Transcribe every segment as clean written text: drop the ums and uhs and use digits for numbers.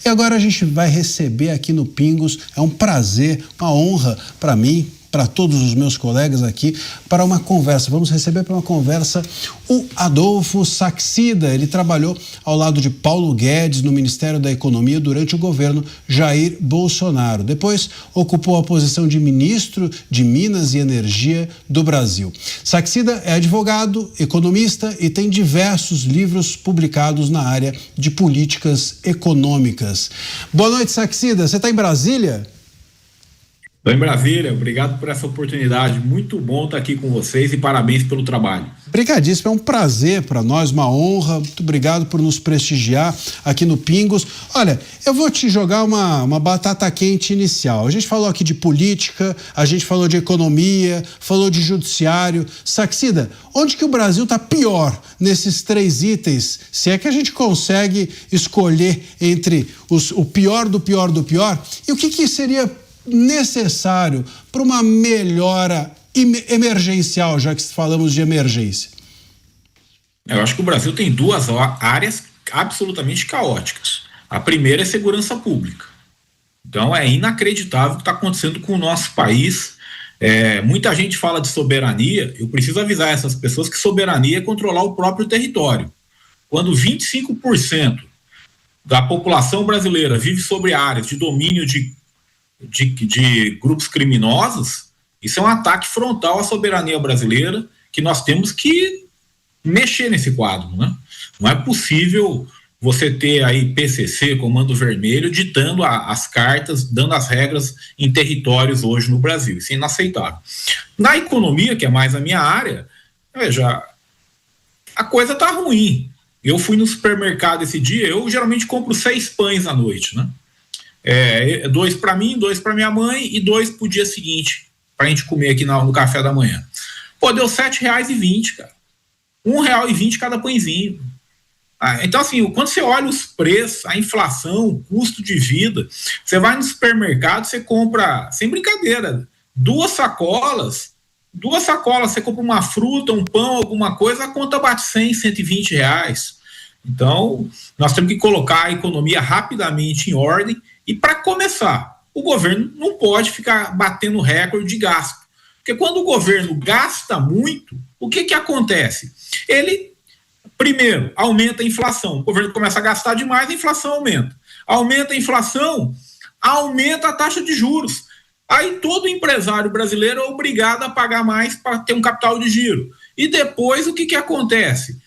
E agora a gente vai receber aqui no Pingos, é um prazer, uma honra para mim, para todos os meus colegas aqui, para uma conversa. Vamos receber para uma conversa o Adolfo Saxida. Ele trabalhou ao lado de Paulo Guedes no Ministério da Economia durante o governo Jair Bolsonaro. Depois ocupou a posição de ministro de Minas e Energia do Brasil. Saxida é advogado, economista e tem diversos livros publicados na área de políticas econômicas. Boa noite, Saxida. Você está em Brasília? Estou em Brasília, obrigado por essa oportunidade, muito bom estar aqui com vocês e parabéns pelo trabalho. Obrigadíssimo, é um prazer para nós, uma honra, muito obrigado por nos prestigiar aqui no Pingos. Olha, eu vou te jogar uma batata quente inicial. A gente falou aqui de política, a gente falou de economia, falou de judiciário. Saxida, onde que o Brasil está pior nesses três itens? Se é que a gente consegue escolher entre o pior do pior do pior, e o que seria necessário para uma melhora emergencial, já que falamos de emergência? Eu acho que o Brasil tem duas áreas absolutamente caóticas. A primeira é segurança pública. Então é inacreditável o que está acontecendo com o nosso país. Muita gente fala de soberania. Eu preciso avisar essas pessoas que soberania é controlar o próprio território. Quando 25% da população brasileira vive sobre áreas de domínio de grupos criminosos, isso é um ataque frontal à soberania brasileira, que nós temos que mexer nesse quadro, né? Não é possível você ter aí PCC, Comando Vermelho, ditando as cartas, dando as regras em territórios hoje no Brasil. Isso é inaceitável. Na economia, que é mais a minha área, veja, a coisa tá ruim. Eu fui no supermercado esse dia, eu geralmente compro 6 pães à noite, né? 2 para mim, 2 para minha mãe e 2 pro dia seguinte, pra gente comer aqui no café da manhã. Pô, deu R$7,20, cara. R$1,20 cada pãezinho. Então, assim, quando você olha os preços, a inflação, o custo de vida, você vai no supermercado, você compra, sem brincadeira, 2 sacolas, você compra uma fruta, um pão, alguma coisa, a conta bate R$100, R$120. Então, nós temos que colocar a economia rapidamente em ordem. E para começar, o governo não pode ficar batendo recorde de gasto. Porque quando o governo gasta muito, o que acontece? Ele, primeiro, aumenta a inflação. O governo começa a gastar demais, a inflação aumenta. Aumenta a inflação, aumenta a taxa de juros. Aí todo empresário brasileiro é obrigado a pagar mais para ter um capital de giro. E depois o que acontece?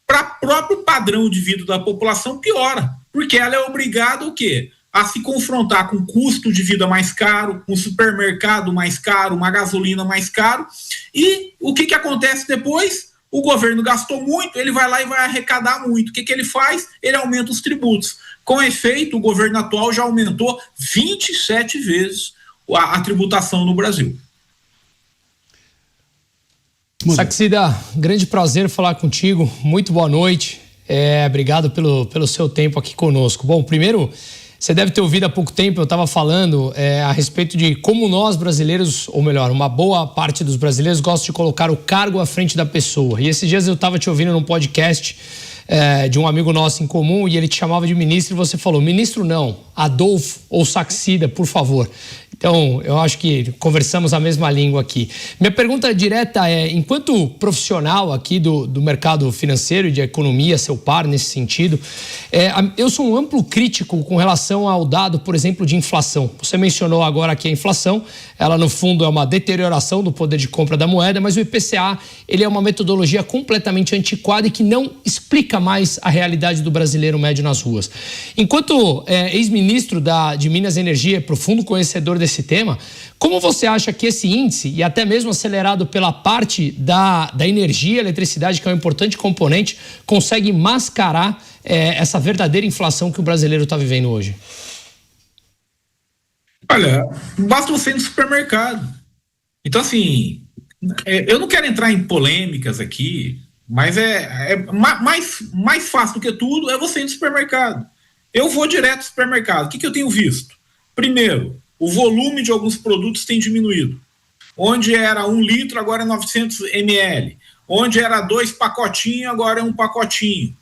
Para o próprio padrão de vida da população piora. Porque ela é obrigada o quê? A se confrontar com custo de vida mais caro, um supermercado mais caro, uma gasolina mais caro. E o que acontece depois? O governo gastou muito, ele vai lá e vai arrecadar muito. O que ele faz? Ele aumenta os tributos. Com efeito, o governo atual já aumentou 27 vezes a tributação no Brasil. Saxida, grande prazer falar contigo. Muito boa noite. Obrigado pelo seu tempo aqui conosco. Bom, primeiro, você deve ter ouvido há pouco tempo, eu estava falando a respeito de como nós brasileiros, ou melhor, uma boa parte dos brasileiros gosta de colocar o cargo à frente da pessoa. E esses dias eu estava te ouvindo num podcast de um amigo nosso em comum e ele te chamava de ministro e você falou, ministro não, Adolfo ou Saxida, por favor. Então, eu acho que conversamos a mesma língua aqui. Minha pergunta direta é, enquanto profissional aqui do mercado financeiro e de economia, seu par nesse sentido, eu sou um amplo crítico com relação ao dado, por exemplo, de inflação. Você mencionou agora que a inflação, ela no fundo é uma deterioração do poder de compra da moeda, mas o IPCA, ele é uma metodologia completamente antiquada e que não explica mais a realidade do brasileiro médio nas ruas. Enquanto ex-ministro de Minas e Energia, profundo conhecedor desse tema, como você acha que esse índice, e até mesmo acelerado pela parte da energia, eletricidade, que é um importante componente, consegue mascarar essa verdadeira inflação que o brasileiro está vivendo hoje? Olha, basta você ir no supermercado. Então, assim, eu não quero entrar em polêmicas aqui, mas mais fácil do que tudo é você ir no supermercado. Eu vou direto ao supermercado. O que eu tenho visto? Primeiro, o volume de alguns produtos tem diminuído. Onde era 1 litro, agora é 900 ml. Onde era 2 pacotinhos, agora é 1 pacotinho.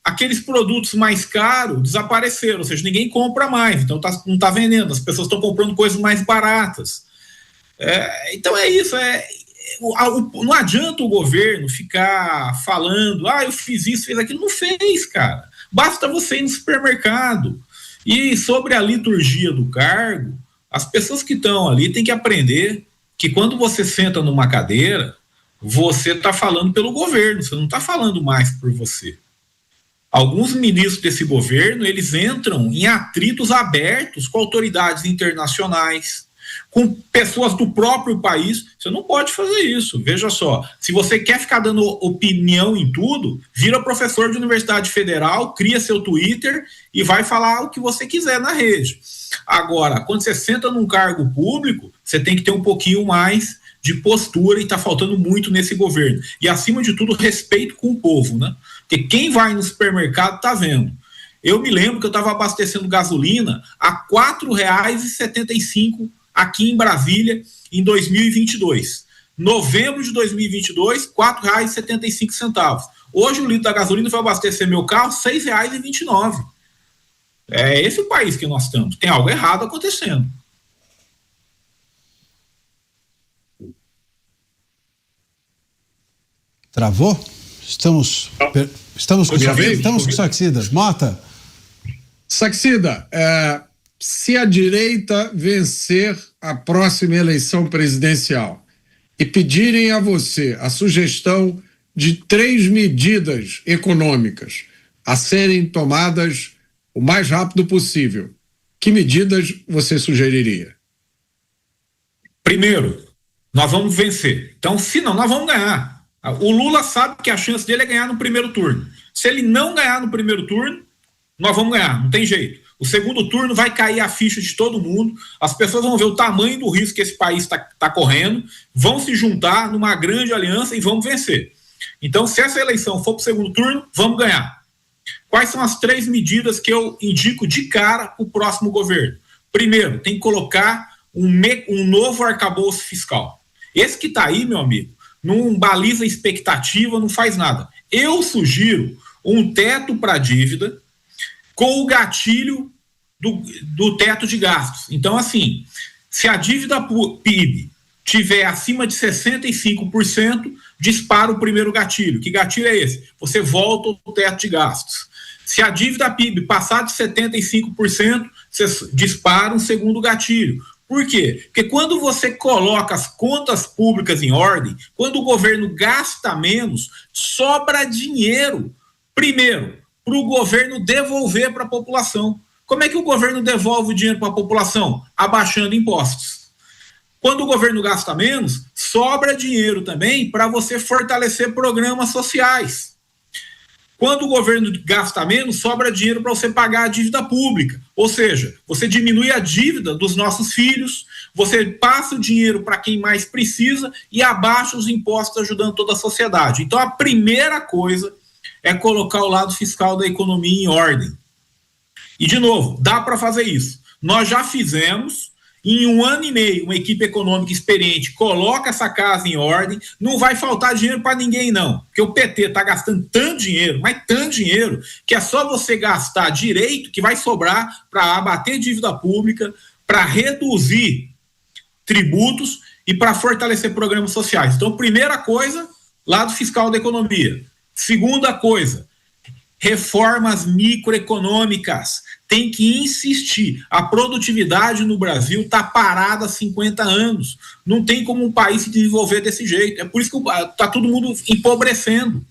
aqueles produtos mais caros desapareceram, ou seja, ninguém compra mais, então não está vendendo, as pessoas estão comprando coisas mais baratas. Então é isso, não adianta o governo ficar falando, eu fiz isso, fiz aquilo. Não fez, cara. Basta você ir no supermercado. E sobre a liturgia do cargo, as pessoas que estão ali têm que aprender que quando você senta numa cadeira, você está falando pelo governo, você não está falando mais por você. Alguns ministros desse governo, eles entram em atritos abertos com autoridades internacionais, com pessoas do próprio país. Você não pode fazer isso. Veja só, se você quer ficar dando opinião em tudo, vira professor de universidade federal, cria seu Twitter e vai falar o que você quiser na rede. Agora, quando você senta num cargo público, você tem que ter um pouquinho mais de postura, e está faltando muito nesse governo. E, acima de tudo, respeito com o povo, né? Porque quem vai no supermercado está vendo. Eu me lembro que eu estava abastecendo gasolina a R$ 4,75 aqui em Brasília, em 2022. Novembro de 2022, R$ 4,75. Hoje, o litro da gasolina foi abastecer meu carro, R$ 6,29. É esse o país que nós estamos. Tem algo errado acontecendo. Travou? Estamos com o Saxida. Mota. Saxida, se a direita vencer a próxima eleição presidencial e pedirem a você a sugestão de 3 medidas econômicas a serem tomadas o mais rápido possível, que medidas você sugeriria? Primeiro, nós vamos vencer. Então, se não, nós vamos ganhar. O Lula sabe que a chance dele é ganhar no primeiro turno. Se ele não ganhar no primeiro turno, nós vamos ganhar, não tem jeito. O segundo turno vai cair a ficha de todo mundo, as pessoas vão ver o tamanho do risco que esse país está correndo, vão se juntar numa grande aliança e vamos vencer. Então, se essa eleição for para o segundo turno, vamos ganhar. Quais são as 3 medidas que eu indico de cara para o próximo governo? Primeiro, tem que colocar um novo arcabouço fiscal. Esse que está aí, meu amigo, não baliza expectativa, não faz nada. Eu sugiro um teto para a dívida com o gatilho do teto de gastos. Então, assim, se a dívida PIB tiver acima de 65%, dispara o primeiro gatilho. Que gatilho é esse? Você volta ao teto de gastos. Se a dívida PIB passar de 75%, você dispara um segundo gatilho. Por quê? Porque quando você coloca as contas públicas em ordem, quando o governo gasta menos, sobra dinheiro, primeiro, para o governo devolver para a população. Como é que o governo devolve o dinheiro para a população? Abaixando impostos. Quando o governo gasta menos, sobra dinheiro também para você fortalecer programas sociais. Quando o governo gasta menos, sobra dinheiro para você pagar a dívida pública. Ou seja, você diminui a dívida dos nossos filhos, você passa o dinheiro para quem mais precisa e abaixa os impostos, ajudando toda a sociedade. Então, a primeira coisa é colocar o lado fiscal da economia em ordem. E, de novo, dá para fazer isso. Nós já fizemos. Em 1 ano e meio, uma equipe econômica experiente coloca essa casa em ordem, não vai faltar dinheiro para ninguém, não. Porque o PT está gastando tanto dinheiro, mas tanto dinheiro, que é só você gastar direito que vai sobrar para abater dívida pública, para reduzir tributos e para fortalecer programas sociais. Então, primeira coisa, lado fiscal da economia. Segunda coisa, reformas microeconômicas. Tem que insistir. A produtividade no Brasil está parada há 50 anos. Não tem como um país se desenvolver desse jeito. É por isso que está todo mundo empobrecendo.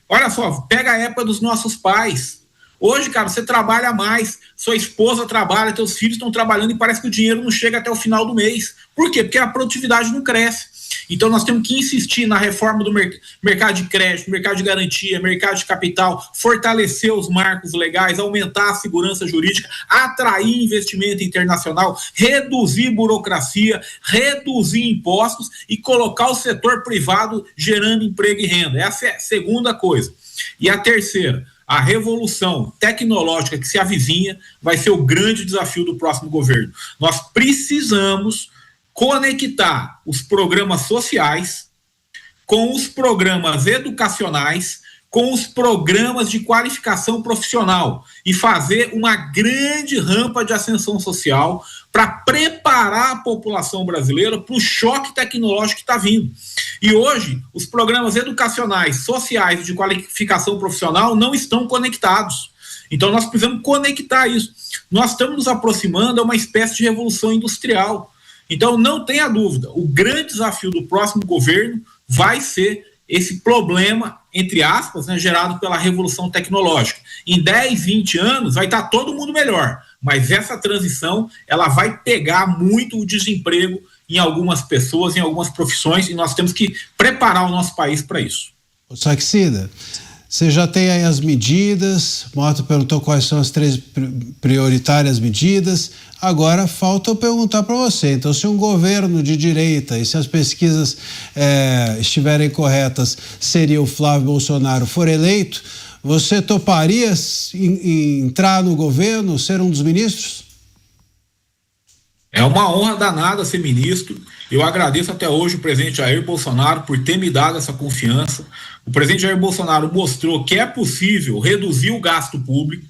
Olha só, pega a época dos nossos pais. Hoje, cara, você trabalha mais, sua esposa trabalha, teus filhos estão trabalhando e parece que o dinheiro não chega até o final do mês. Por quê? Porque a produtividade não cresce. Então, nós temos que insistir na reforma do mercado de crédito, mercado de garantia, mercado de capital, fortalecer os marcos legais, aumentar a segurança jurídica, atrair investimento internacional, reduzir burocracia, reduzir impostos e colocar o setor privado gerando emprego e renda. Essa é a segunda coisa. E a terceira, a revolução tecnológica que se avizinha vai ser o grande desafio do próximo governo. Nós precisamos conectar os programas sociais com os programas educacionais, com os programas de qualificação profissional e fazer uma grande rampa de ascensão social para preparar a população brasileira para o choque tecnológico que está vindo. E hoje, os programas educacionais, sociais e de qualificação profissional não estão conectados. Então, nós precisamos conectar isso. Nós estamos nos aproximando a uma espécie de revolução industrial. Então, não tenha dúvida, o grande desafio do próximo governo vai ser esse problema, entre aspas, né, gerado pela revolução tecnológica. Em 10, 20 anos vai estar todo mundo melhor, mas essa transição ela vai pegar muito o desemprego em algumas pessoas, em algumas profissões, e nós temos que preparar o nosso país para isso. Saxida, você já tem aí as medidas, o Mota perguntou quais são as 3 prioritárias medidas, agora falta eu perguntar para você, então se um governo de direita e se as pesquisas estiverem corretas, seria o Flávio Bolsonaro for eleito, você toparia entrar no governo, ser um dos ministros? É uma honra danada ser ministro. Eu agradeço até hoje o presidente Jair Bolsonaro por ter me dado essa confiança. O presidente Jair Bolsonaro mostrou que é possível reduzir o gasto público,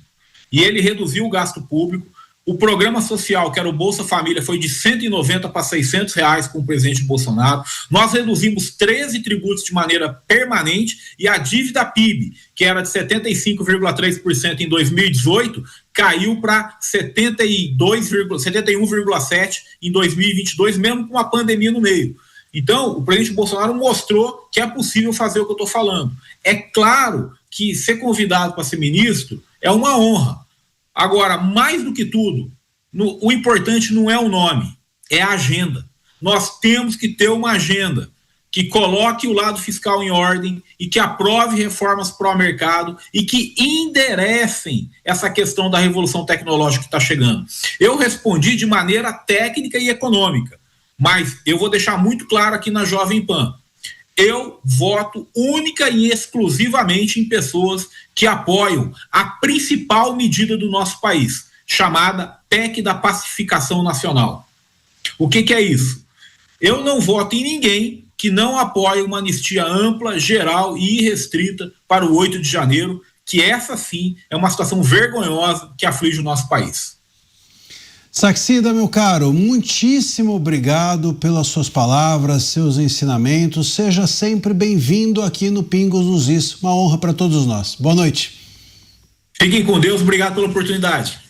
e ele reduziu o gasto público. O programa social, que era o Bolsa Família, foi de R$190 para R$600 com o presidente Bolsonaro. Nós reduzimos 13 tributos de maneira permanente e a dívida PIB, que era de 75,3% em 2018, caiu para 71,7% em 2022, mesmo com a pandemia no meio. Então, o presidente Bolsonaro mostrou que é possível fazer o que eu estou falando. É claro que ser convidado para ser ministro é uma honra. Agora, mais do que tudo, o importante não é o nome, é a agenda. Nós temos que ter uma agenda que coloque o lado fiscal em ordem e que aprove reformas pró-mercado e que enderecem essa questão da revolução tecnológica que está chegando. Eu respondi de maneira técnica e econômica, mas eu vou deixar muito claro aqui na Jovem Pan. Eu voto única e exclusivamente em pessoas que apoiam a principal medida do nosso país, chamada PEC da Pacificação Nacional. O que é isso? Eu não voto em ninguém que não apoie uma anistia ampla, geral e irrestrita para o 8 de janeiro, que essa sim é uma situação vergonhosa que aflige o nosso país. Saxida, meu caro, muitíssimo obrigado pelas suas palavras, seus ensinamentos. Seja sempre bem-vindo aqui no Pingos nos Is. Uma honra para todos nós. Boa noite. Fiquem com Deus, obrigado pela oportunidade.